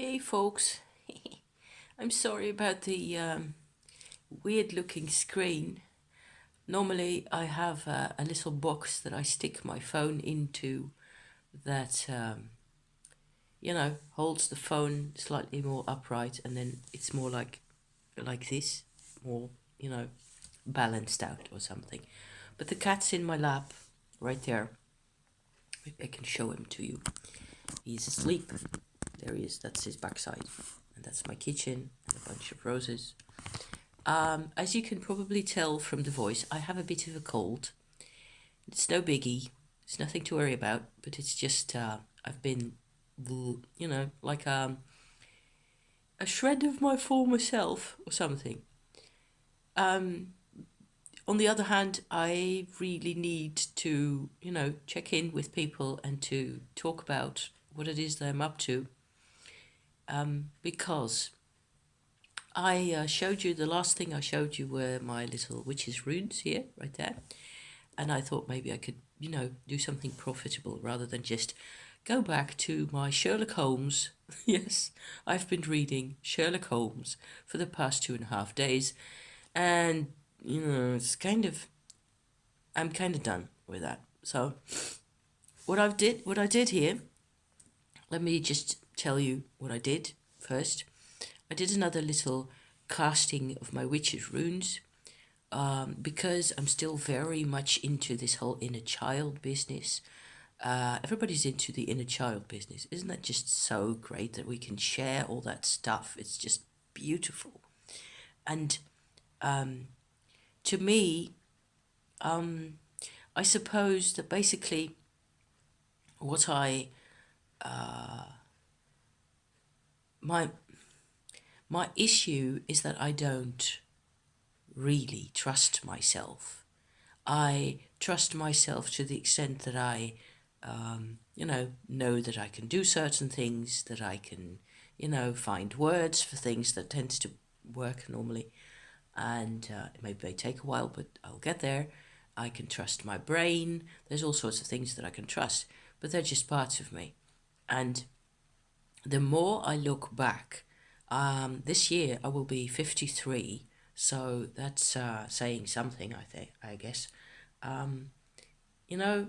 Hey folks, I'm sorry about the weird looking screen. Normally, I have a little box that I stick my phone into that, holds the phone slightly more upright, and then it's more like this, more, you know, balanced out or something. But the cat's in my lap, right there. Maybe I can show him to you. He's asleep. There he is. That's his backside. And that's my kitchen and a bunch of roses. As you can probably tell from the voice, I have a bit of a cold. It's no biggie. It's nothing to worry about, but it's just I've been, like a shred of my former self or something. On the other hand, I really need to, check in with people and to talk about what it is that I'm up to. Because I showed you, the last thing I showed you were my little witch's runes here, right there. And I thought maybe I could, do something profitable rather than just go back to my Sherlock Holmes. Yes, I've been reading Sherlock Holmes for the past 2.5 days. And, I'm kind of done with that. So what I did here, let me just tell you what I did first. I did another little casting of my witch's runes because I'm still very much into this whole inner child business. Everybody's into the inner child business. Isn't that just so great that we can share all that stuff? It's just beautiful. And to me, I suppose that basically what my my issue is that I don't really trust myself. I trust myself to the extent that I, know that I can do certain things, that I can, find words for things that tends to work normally. And it may take a while, but I'll get there. I can trust my brain. There's all sorts of things that I can trust, but they're just parts of me. And the more I look back, this year I will be 53, so that's saying something, I guess. Um, you know,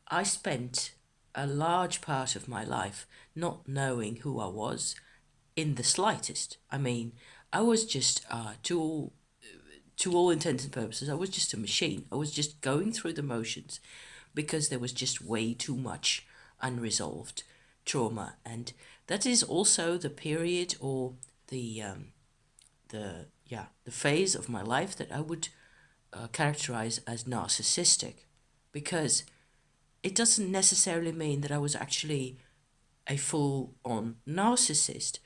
I spent a large part of my life not knowing who I was in the slightest. I mean, I was just, to all intents and purposes, I was just a machine. I was just going through the motions because there was just way too much unresolved trauma. And that is also the period or the phase of my life that I would characterize as narcissistic, because it doesn't necessarily mean that I was actually a full-on narcissist.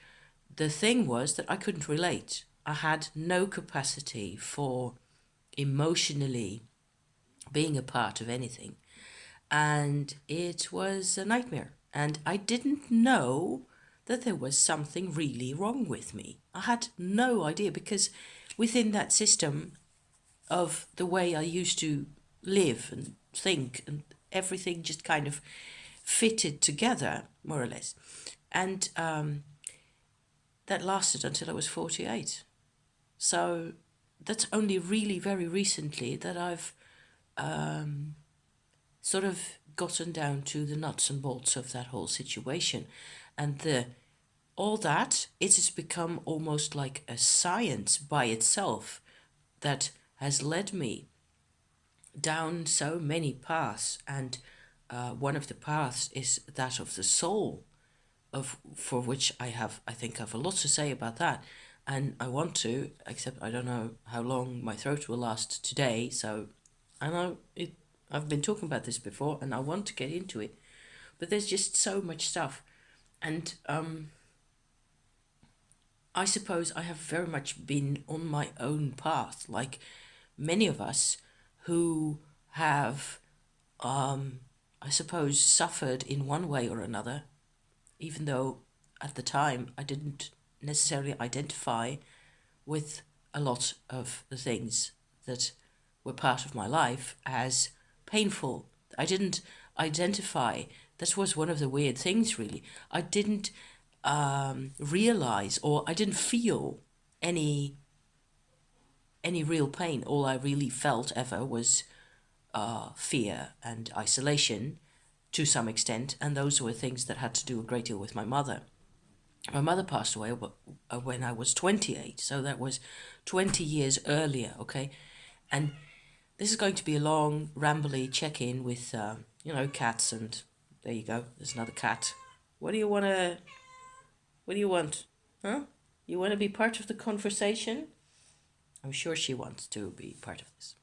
The thing was that I couldn't relate. I had no capacity for emotionally being a part of anything. And it was a nightmare. And I didn't know that there was something really wrong with me. I had no idea, because within that system of the way I used to live and think, and everything just kind of fitted together, more or less. And that lasted until I was 48. So that's only really very recently that I've sort of gotten down to the nuts and bolts of that whole situation. And all that, it has become almost like a science by itself that has led me down so many paths. And one of the paths is that of the soul, for which I think I've a lot to say about that. And I want to, except I don't know how long my throat will last today. So I know I've been talking about this before, and I want to get into it, but there's just so much stuff. And I suppose I have very much been on my own path, like many of us who have, I suppose, suffered in one way or another, even though at the time I didn't necessarily identify with a lot of the things that were part of my life as painful. I didn't identify. That was one of the weird things, really. I didn't realize, or I didn't feel any real pain. All I really felt ever was fear and isolation to some extent, and those were things that had to do a great deal with my mother. My mother passed away when I was 28, so that was 20 years earlier, okay? And this is going to be a long, rambly check-in with, cats, and there you go, there's another cat. What do you want to, what do you want? Huh? You want to be part of the conversation? I'm sure she wants to be part of this.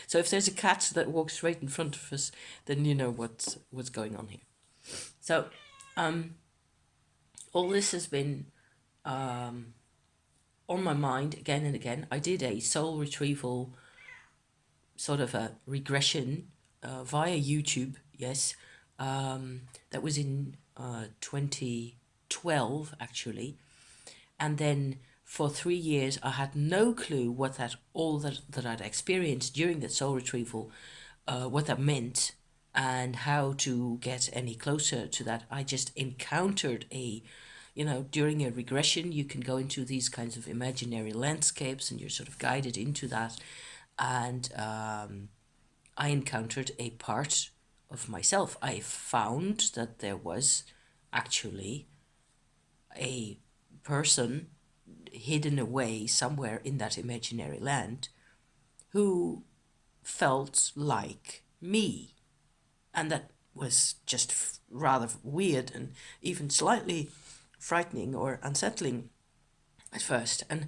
So if there's a cat that walks right in front of us, then you know what's going on here. So, all this has been on my mind again and again. I did a soul retrieval, sort of a regression via YouTube, yes. That was in 2012, actually. And then for 3 years, I had no clue what that I'd experienced during that soul retrieval, what that meant, and how to get any closer to that. I just encountered during a regression, you can go into these kinds of imaginary landscapes, and you're sort of guided into that. And I encountered a part of myself. I found that there was actually a person hidden away somewhere in that imaginary land who felt like me. And that was just rather weird and even slightly frightening or unsettling at first. And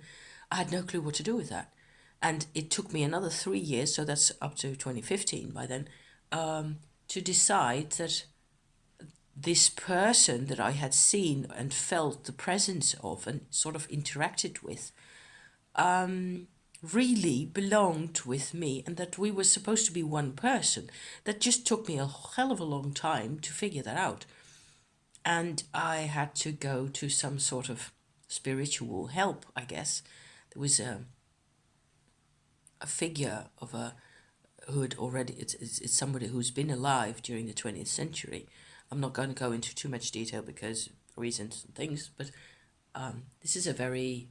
I had no clue what to do with that. And it took me another 3 years, so that's up to 2015 by then, to decide that this person that I had seen and felt the presence of and sort of interacted with really belonged with me, and that we were supposed to be one person. That just took me a hell of a long time to figure that out. And I had to go to some sort of spiritual help, I guess. There was a figure of who had already, it's somebody who's been alive during the 20th century. I'm not going to go into too much detail because reasons and things, but this is a very,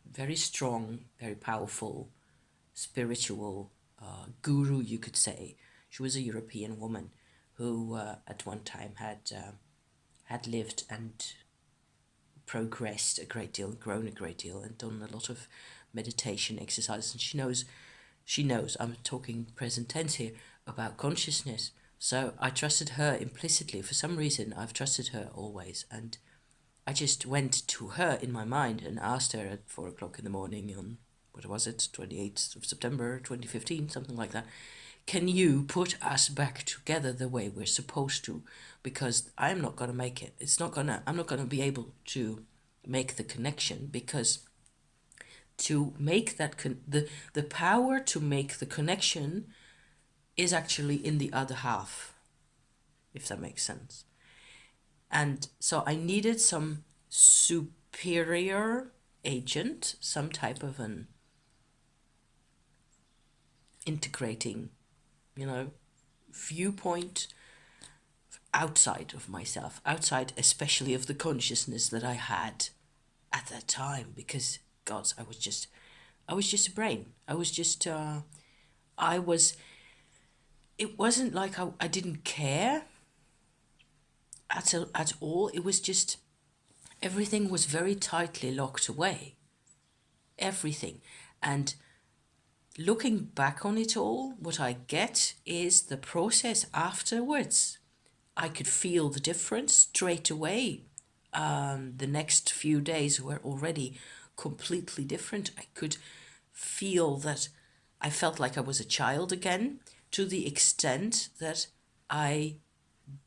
very strong, very powerful spiritual guru, you could say. She was a European woman who at one time had lived and progressed a great deal, grown a great deal, and done a lot of meditation exercises. And she knows, I'm talking present tense here, about consciousness. So I trusted her implicitly. For some reason, I've trusted her always. And I just went to her in my mind and asked her at 4 o'clock in the morning on, what was it, 28th of September 2015, something like that. Can you put us back together the way we're supposed to? Because I'm not going to make it. I'm not going to be able to make the connection, because to make that, the power to make the connection is actually in the other half, if that makes sense. And so I needed some superior agent, some type of an integrating, viewpoint outside of myself, outside especially of the consciousness that I had at that time, because gods, I was just a brain. It wasn't like I didn't care at all. It was just, everything was very tightly locked away. Everything. And looking back on it all, what I get is the process afterwards. I could feel the difference straight away. The next few days were already completely different. I could feel that I felt like I was a child again, to the extent that I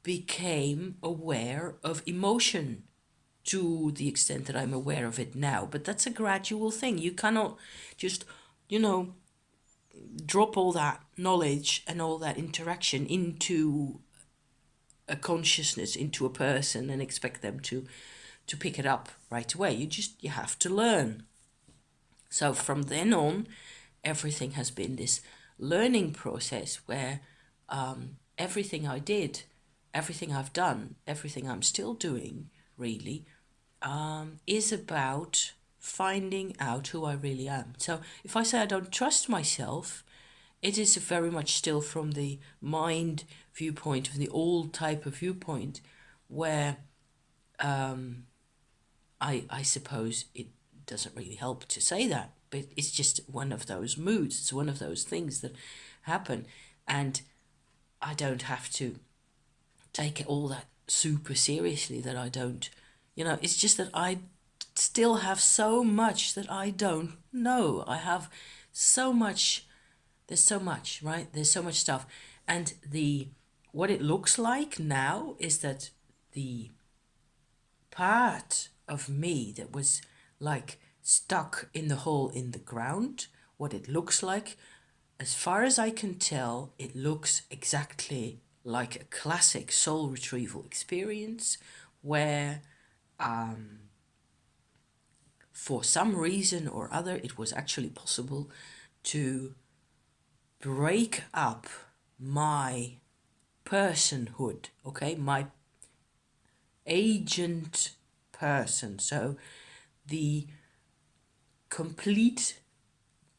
became aware of emotion, to the extent that I'm aware of it now. But that's a gradual thing. You cannot just, drop all that knowledge and all that interaction into a consciousness, into a person, and expect them to pick it up right away. You have to learn. So from then on, everything has been this learning process where everything I did everything I've done, everything I'm still doing, really, is about finding out who I really am. So if I say I don't trust myself, it is very much still from the mind viewpoint, from the old type of viewpoint, where I suppose it doesn't really help to say that, but it's just one of those moods. It's one of those things that happen, and I don't have to take it all that super seriously. That I don't, it's just that I still have so much that I don't know. I have so much. There's so much, right? There's so much stuff, and what it looks like now is that the part of me that was like stuck in the hole in the ground, what it looks like, as far as I can tell, it looks exactly like a classic soul retrieval experience where for some reason or other it was actually possible to break up my personhood, okay, my agent person. So the complete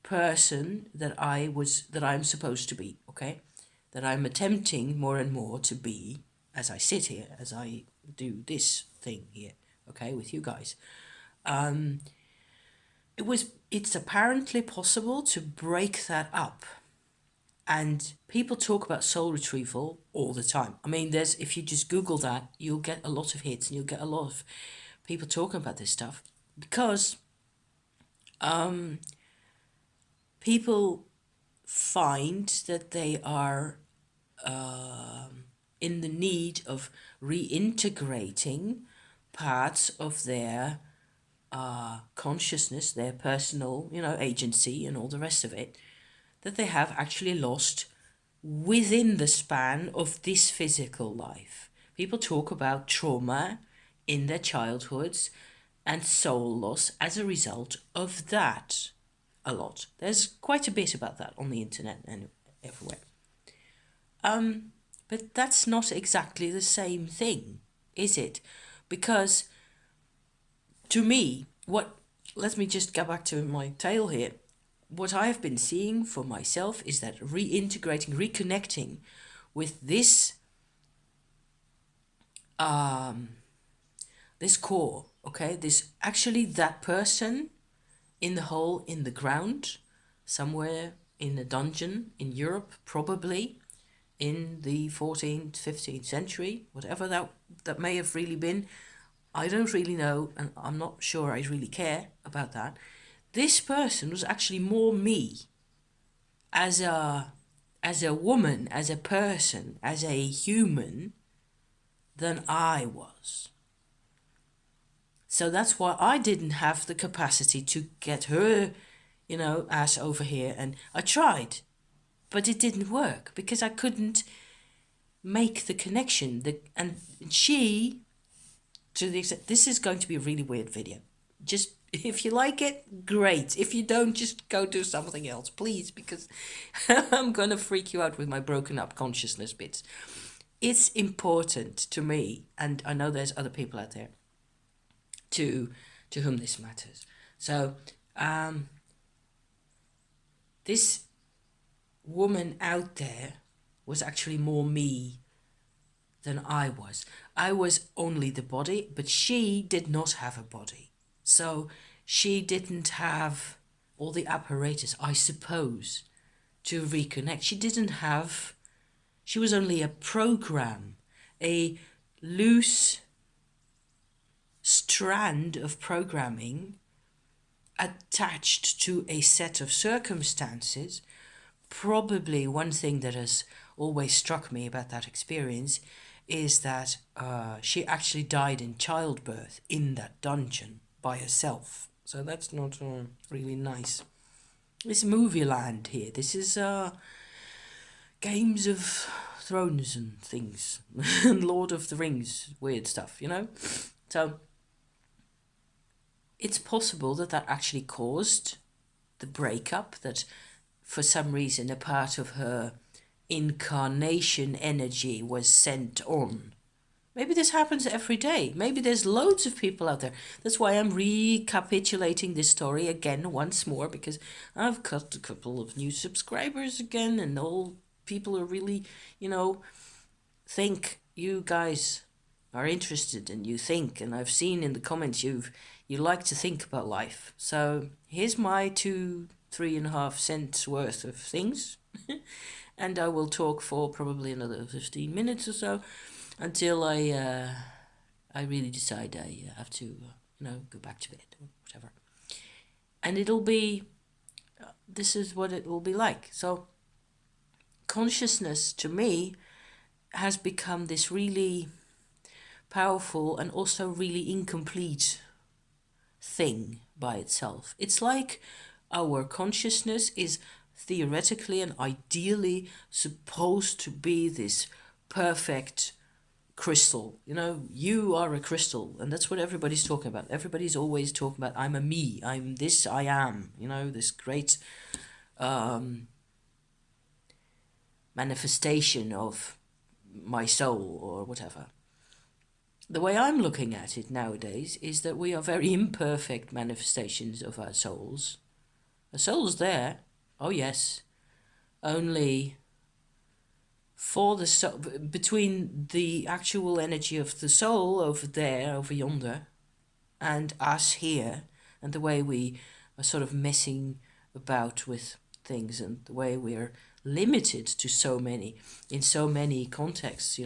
person that I'm supposed to be, okay, that I'm attempting more and more to be as I sit here, as I do this thing here, okay, with you guys. It's apparently possible to break that up. And people talk about soul retrieval all the time. I mean, if you just Google that, you'll get a lot of hits and you'll get a lot of people talking about this stuff, because people find that they are in the need of reintegrating parts of their consciousness, their personal, agency and all the rest of it, that they have actually lost within the span of this physical life. People talk about trauma in their childhoods and soul loss as a result of that a lot. There's quite a bit about that on the internet and everywhere. But that's not exactly the same thing, is it? Because to me, let me just go back to my tale here. What I have been seeing for myself is that reintegrating, reconnecting with this core, okay, that person in the hole in the ground, somewhere in a dungeon in Europe, probably in the 14th, 15th century, whatever that may have really been. I don't really know, and I'm not sure I really care about that. This person was actually more me as a woman, as a person, as a human than I was. So that's why I didn't have the capacity to get her, ass over here. And I tried, but it didn't work because I couldn't make the connection. And she, to the extent, this is going to be a really weird video. Just, if you like it, great. If you don't, just go do something else, please, because I'm going to freak you out with my broken up consciousness bits. It's important to me, and I know there's other people out there to whom this matters. So, this woman out there was actually more me than I was. I was only the body, but she did not have a body. So she didn't have all the apparatus, I suppose, to reconnect. She was only a program, a loose strand of programming attached to a set of circumstances. Probably one thing that has always struck me about that experience is that she actually died in childbirth in that dungeon by herself. So that's not really nice. This movie land here. This is Games of Thrones and things. And Lord of the Rings, weird stuff, So it's possible that actually caused the breakup, that for some reason a part of her incarnation energy was sent on. Maybe this happens every day. Maybe there's loads of people out there. That's why I'm recapitulating this story again once more, because I've got a couple of new subscribers again, and all people are really, think you guys are interested and you think, and I've seen in the comments you like to think about life. So here's my 3.5 cents worth of things. And I will talk for probably another 15 minutes or so until I really decide I have to go back to bed or whatever. And it'll be this is what it will be like. So consciousness to me has become this really powerful and also really incomplete thing by itself. It's like our consciousness is theoretically and ideally supposed to be this perfect crystal. You are a crystal, and that's what everybody's talking about. Everybody's always talking about, I'm a me, I'm this, I am, this great manifestation of my soul or whatever. The way I'm looking at it nowadays is that we are very imperfect manifestations of our souls. A soul's there, oh yes, only for the soul, between the actual energy of the soul over there, over yonder, and us here, and the way we are sort of messing about with things, and the way we're limited to in so many contexts,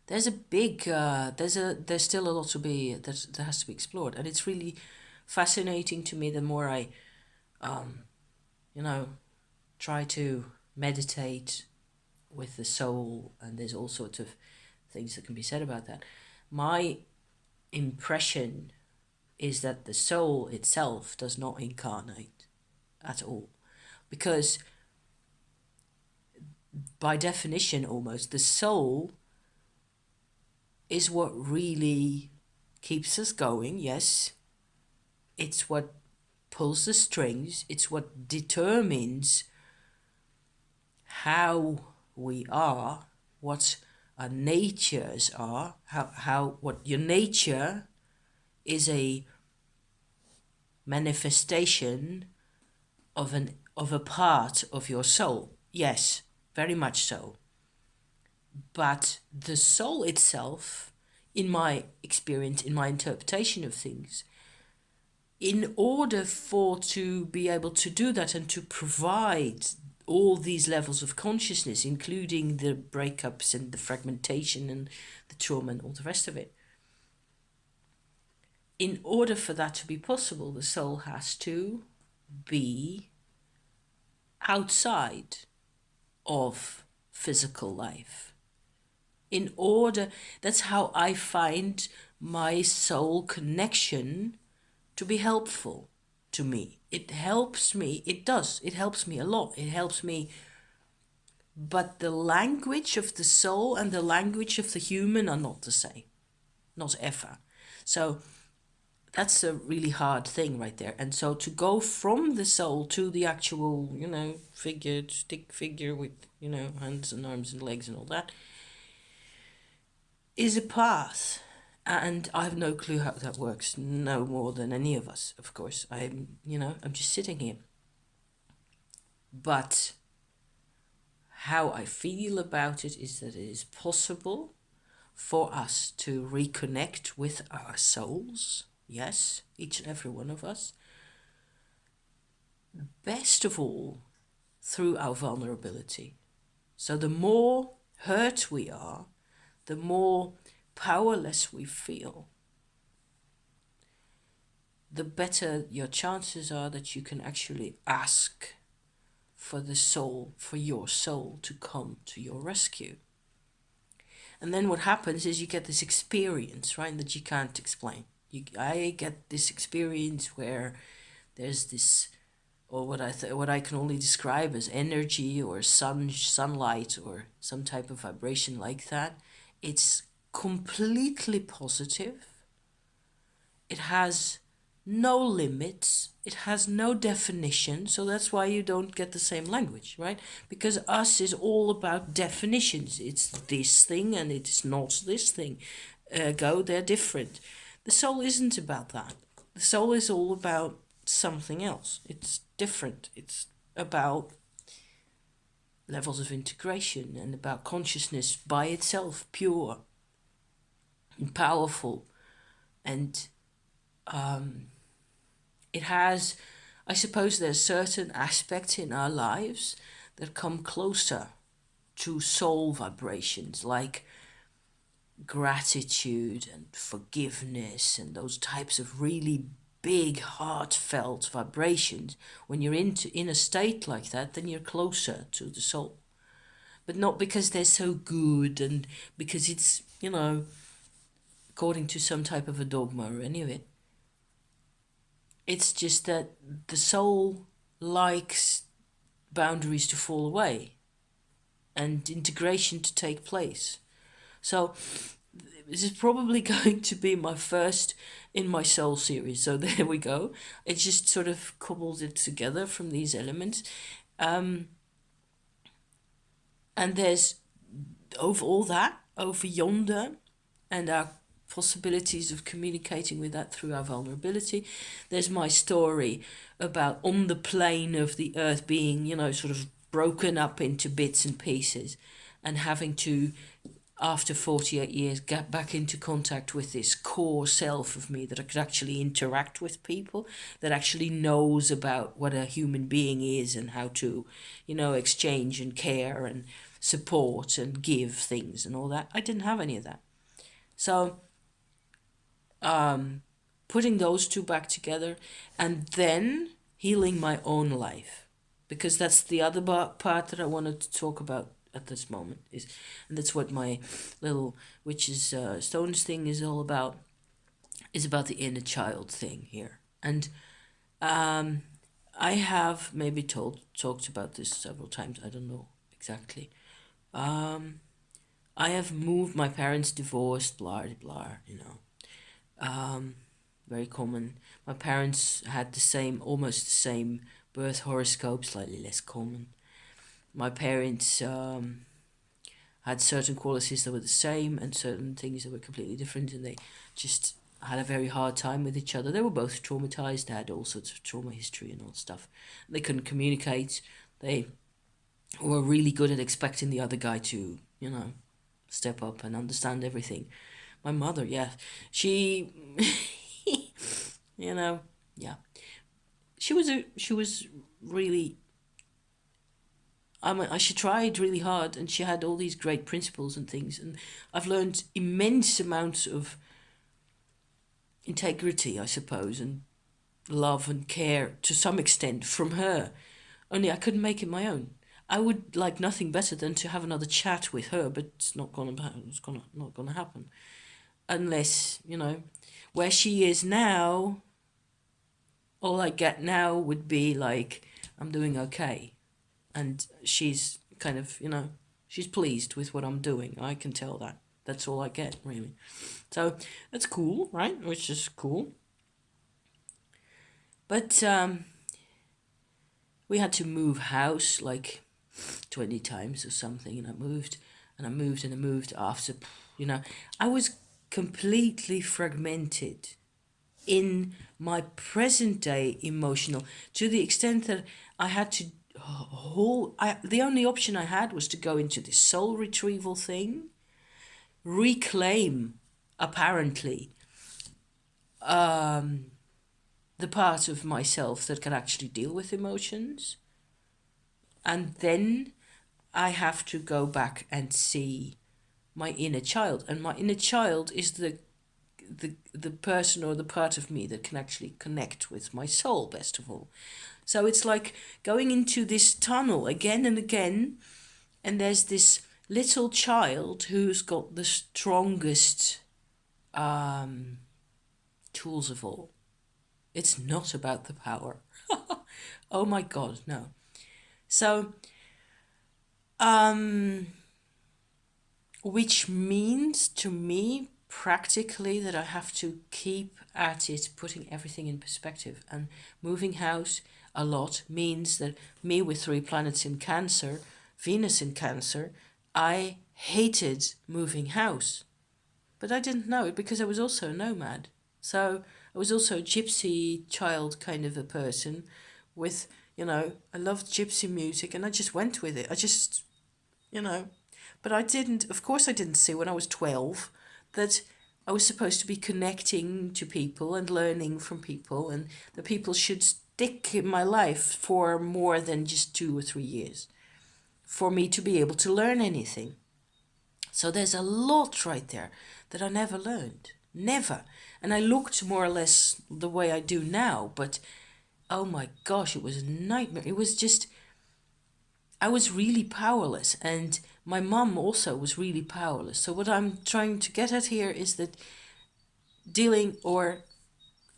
there's a big there's still a lot to be that has to be explored, and it's really fascinating to me the more I try to meditate with the soul, and there's all sorts of things that can be said about that. My impression is that the soul itself does not incarnate at all, because by definition almost the soul is what really keeps us going. Yes, it's what pulls the strings, it's what determines how we are, what our natures are, how what your nature is a manifestation of a part of your soul. Yes, very much so. But the soul itself, in my experience, in my interpretation of things, in order to be able to do that and to provide all these levels of consciousness, including the breakups and the fragmentation and the trauma and all the rest of it, in order for that to be possible, the soul has to be outside of physical life. That's how I find my soul connection to be helpful to me. It helps me a lot. It helps me. But the language of the soul and the language of the human are not the same. Not ever. So that's a really hard thing right there. And so to go from the soul to the actual, stick figure with, hands and arms and legs and all that, is a path. And I have no clue how that works, no more than any of us, of course. I'm just sitting here. But how I feel about it is that it is possible for us to reconnect with our souls. Yes, each and every one of us. Best of all, through our vulnerability. So the more hurt we are, the more powerless we feel, the better your chances are that you can actually ask for your soul to come to your rescue. And then what happens is you get this experience, right, that you can't explain. I get this experience where there's this, or what I can only describe as energy or sunlight or some type of vibration like that. It's completely positive. It has no limits, it has no definition, so that's why you don't get the same language, right? Because us is all about definitions. It's this thing and it's not this thing. They're different. The soul isn't about that. The soul is all about something else. It's different. It's about levels of integration and about consciousness by itself, pure and powerful. And it has, I suppose, there's certain aspects in our lives that come closer to soul vibrations, like gratitude and forgiveness and those types of really big heartfelt vibrations. When you're in a state like that, then you're closer to the soul. But not because they're so good and because it's, according to some type of a dogma or any of it. It's just that the soul likes boundaries to fall away and integration to take place. So this is probably going to be my first in my soul series. So there we go. It just sort of cobbles it together from these elements. And there's over all that, over yonder, and our possibilities of communicating with that through our vulnerability. There's my story about on the plane of the earth being, sort of broken up into bits and pieces and having to, after 48 years, get back into contact with this core self of me that I could actually interact with people, that actually knows about what a human being is and how to, exchange and care and support and give things and all that. I didn't have any of that. So putting those two back together and then healing my own life, because that's the other part that I wanted to talk about at this moment, and that's what my little witches stones thing is all about, is about the inner child thing here. And I have maybe talked about this several times, I don't know exactly. I have moved, my parents divorced, blah blah, very common. My parents had almost the same birth horoscope, slightly less common. My parents had certain qualities that were the same and certain things that were completely different, and they just had a very hard time with each other. They were both traumatized, they had all sorts of trauma history and all stuff. They couldn't communicate. They were really good at expecting the other guy to, step up and understand everything. My mother, yeah, she, yeah, she was really. She tried really hard, and she had all these great principles and things, and I've learned immense amounts of integrity, I suppose, and love and care to some extent from her. Only I couldn't make it my own. I would like nothing better than to have another chat with her, but it's not not gonna happen, unless where she is now. All I get now would be like, I'm doing okay, and she's kind of she's pleased with what I'm doing. I can tell that. That's all I get, really. So that's cool, right? Which is cool. But we had to move house like 20 times or something, and I moved and I moved and I moved after, I was completely fragmented in my present day emotional, to the extent that I had to the only option I had was to go into this soul retrieval thing, reclaim apparently the part of myself that can actually deal with emotions, and then I have to go back and see my inner child, and my inner child is the person or the part of me that can actually connect with my soul best of all. So it's like going into this tunnel again and again, and there's this little child who's got the strongest tools of all. It's not about the power. Oh my God, no. So, which means to me practically that I have to keep at it, putting everything in perspective. And moving house a lot means that me with 3 planets in Cancer, Venus in Cancer, I hated moving house. But I didn't know it because I was also a nomad. So I was also a gypsy child kind of a person with, I loved gypsy music and I just went with it. I just, you know, but of course, I didn't see when I was 12 that I was supposed to be connecting to people and learning from people, and that people should stick in my life for more than just 2 or 3 years for me to be able to learn anything. So there's a lot right there that I never learned. Never. And I looked more or less the way I do now, but oh my gosh, it was a nightmare. It was just, I was really powerless, and my mum also was really powerless. So what I'm trying to get at here is that dealing or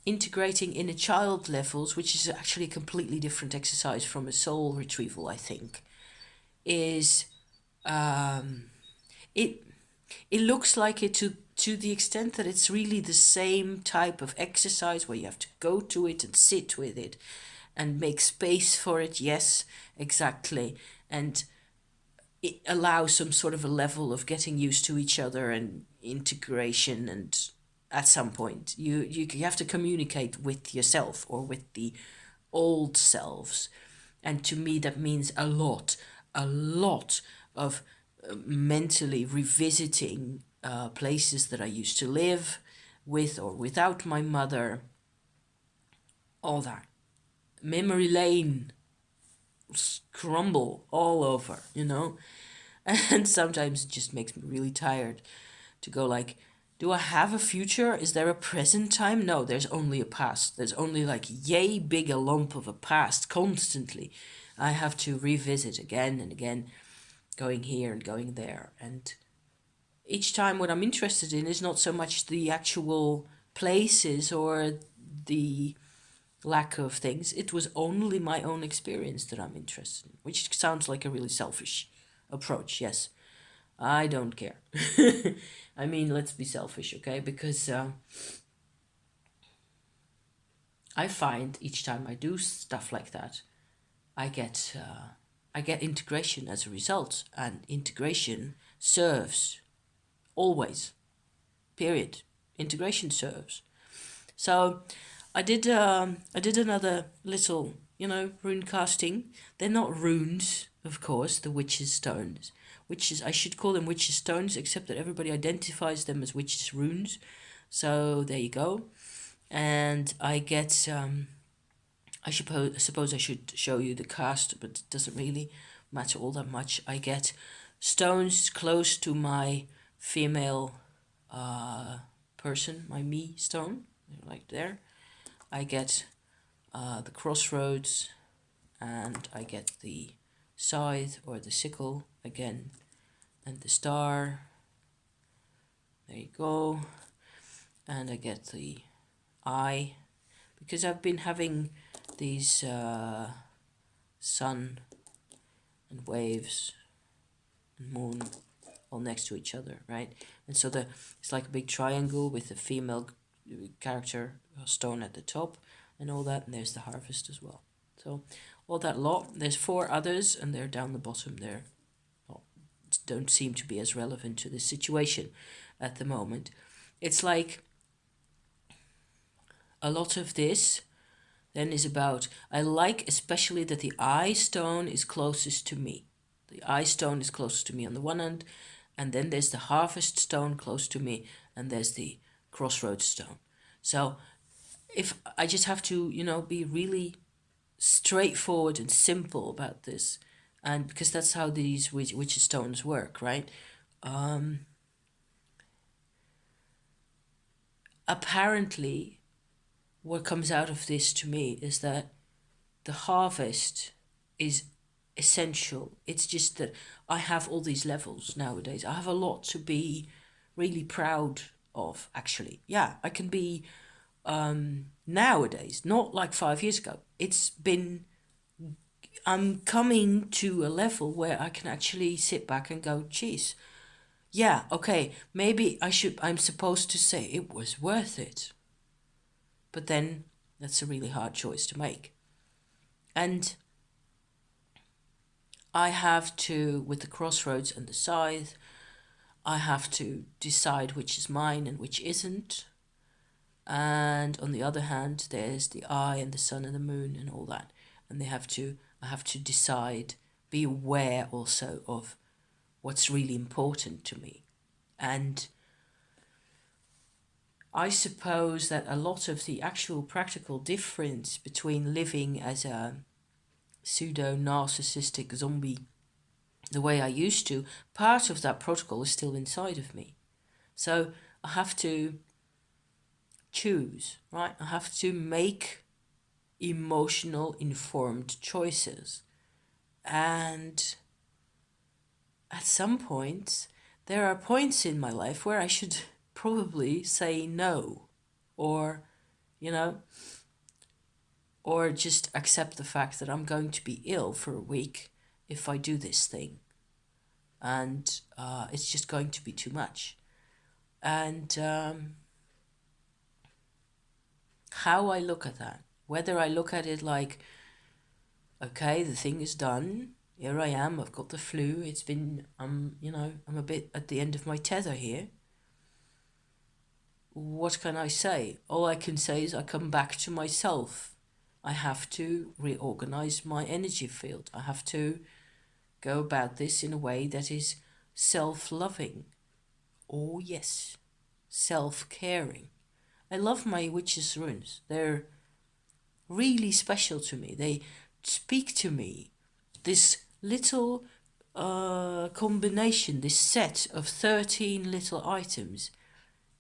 integrating inner child levels, which is actually a completely different exercise from a soul retrieval, I think, is it it looks like it to the extent that it's really the same type of exercise where you have to go to it and sit with it and make space for it. Yes, exactly. And it allows some sort of a level of getting used to each other and integration, and at some point you have to communicate with yourself or with the old selves. And to me that means a lot of mentally revisiting places that I used to live with or without my mother, all that. Memory lane, crumble all over. And sometimes it just makes me really tired to go like, do I have a future? Is there a present time? No, there's only a past. There's only like yay big a lump of a past constantly. I have to revisit again and again, going here and going there. And each time what I'm interested in is not so much the actual places or the lack of things. It was only my own experience that I'm interested in, which sounds like a really selfish approach. Yes, I don't care. I mean, let's be selfish, okay? Because I find each time I do stuff like that, I get integration as a result, and integration serves always. Period. Integration serves. So I did another little, rune casting. They're not runes, of course, the witches' stones. Witches, I should call them witches' stones, except that everybody identifies them as witches' runes. So there you go. And I get, I suppose I should show you the cast, but it doesn't really matter all that much. I get stones close to my female person, my me stone, like there. I get the crossroads, and I get the scythe or the sickle again, and the star. There you go. And I get the eye, because I've been having these sun and waves and moon all next to each other, right? And so it's like a big triangle with the female character stone at the top and all that, and there's the harvest as well. So all that lot. There's 4 others, and they're down the bottom there. Well, don't seem to be as relevant to this situation at the moment. It's like a lot of this then is about, I like especially that the eye stone is closest to me. The eye stone is closest to me on the one hand, and then there's the harvest stone close to me, and there's the crossroads stone. So if I just have to, be really straightforward and simple about this, and because that's how these witches stones work, right? Apparently, what comes out of this to me is that the harvest is essential. It's just that I have all these levels nowadays. I have a lot to be really proud of, actually. Yeah, I can be nowadays, not like 5 years ago. I'm coming to a level where I can actually sit back and go, geez, Yeah, okay, maybe I'm supposed to say it was worth it. But then that's a really hard choice to make. And I have to, with the crossroads and the scythe, I have to decide which is mine and which isn't. And on the other hand, there's the eye and the sun and the moon and all that. And I have to decide, be aware also of what's really important to me. And I suppose that a lot of the actual practical difference between living as a pseudo narcissistic zombie the way I used to, part of that protocol is still inside of me. So I have to choose, right? I have to make emotional informed choices. And at some points, there are points in my life where I should probably say no, or, you know, or just accept the fact that I'm going to be ill for a week if I do this thing. And it's just going to be too much. And how I look at that, whether I look at it like, okay, the thing is done, here I am, I've got the flu, it's been, I'm a bit at the end of my tether here. What can I say? All I can say is I come back to myself. I have to reorganize my energy field. I have to go about this in a way that is self-loving. Oh, yes, self-caring. I love my witch's runes. They're really special to me. They speak to me. This little combination, this set of 13 little items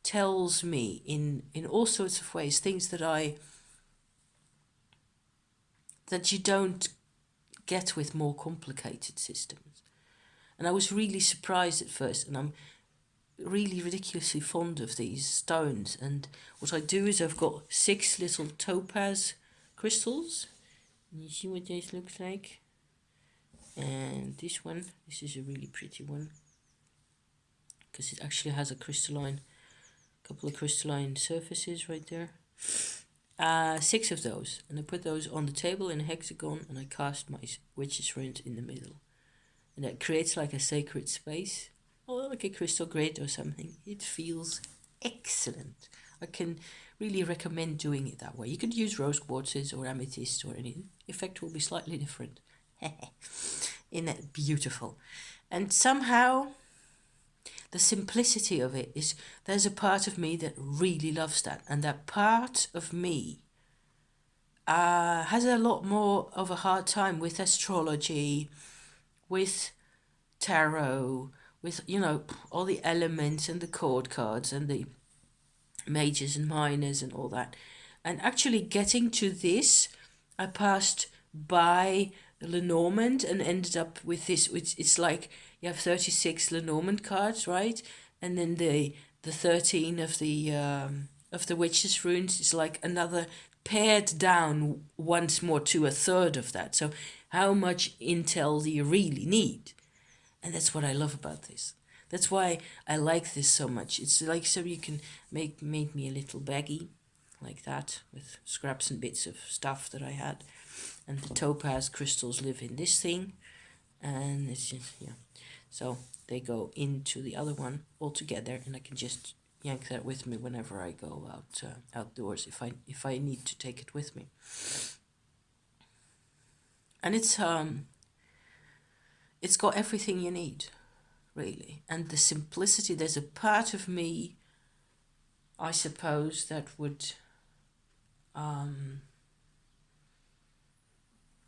tells me in all sorts of ways things that you don't get with more complicated systems. And I was really surprised at first, and I'm really ridiculously fond of these stones. And what I do is I've got 6 little topaz crystals. And you see what this looks like? And this one, this is a really pretty one, because it actually has a couple of crystalline surfaces right there. 6 of those, and I put those on the table in a hexagon, and I cast my witch's runes in the middle, and that creates like a sacred space, or like a crystal grid or something. It feels excellent. I can really recommend doing it that way. You could use rose quartzes or amethyst or anything. The effect will be slightly different. Isn't that beautiful? And somehow the simplicity of it is, there's a part of me that really loves that, and that part of me has a lot more of a hard time with astrology, with tarot, with all the elements and the chord cards and the majors and minors and all that. And actually getting to this, I passed by Lenormand and ended up with this, which it's like you have 36 Lenormand cards, right? And then the 13 of the witches runes is like another pared down once more to a third of that. So how much intel do you really need? And that's what I love about this. That's why I like this so much. It's like, so you can make me a little baggie like that with scraps and bits of stuff that I had. And the topaz crystals live in this thing. And it's just, yeah. So they go into the other one all together, and I can just yank that with me whenever I go out outdoors if I need to take it with me. And it's got everything you need, really. And the simplicity, there's a part of me, I suppose, that would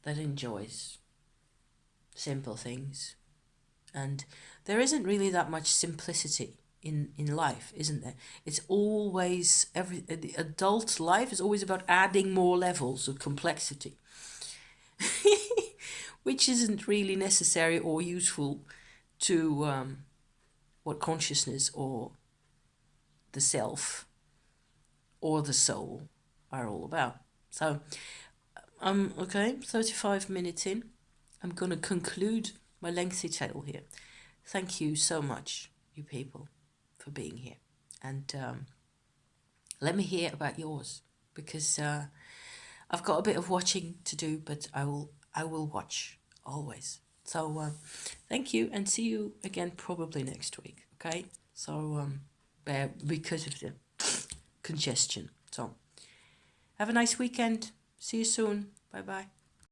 that enjoys simple things. And there isn't really that much simplicity in life, isn't there? It's always, the adult life is always about adding more levels of complexity, which isn't really necessary or useful to what consciousness or the self or the soul are all about. So, okay, 35 minutes in. I'm going to conclude my lengthy tale here. Thank you so much. you people, for being here. And let me hear about yours, because I've got a bit of watching to do, but I will watch always. So thank you, and see you again probably next week. Okay. So bear because of the congestion. So have a nice weekend. See you soon. Bye bye.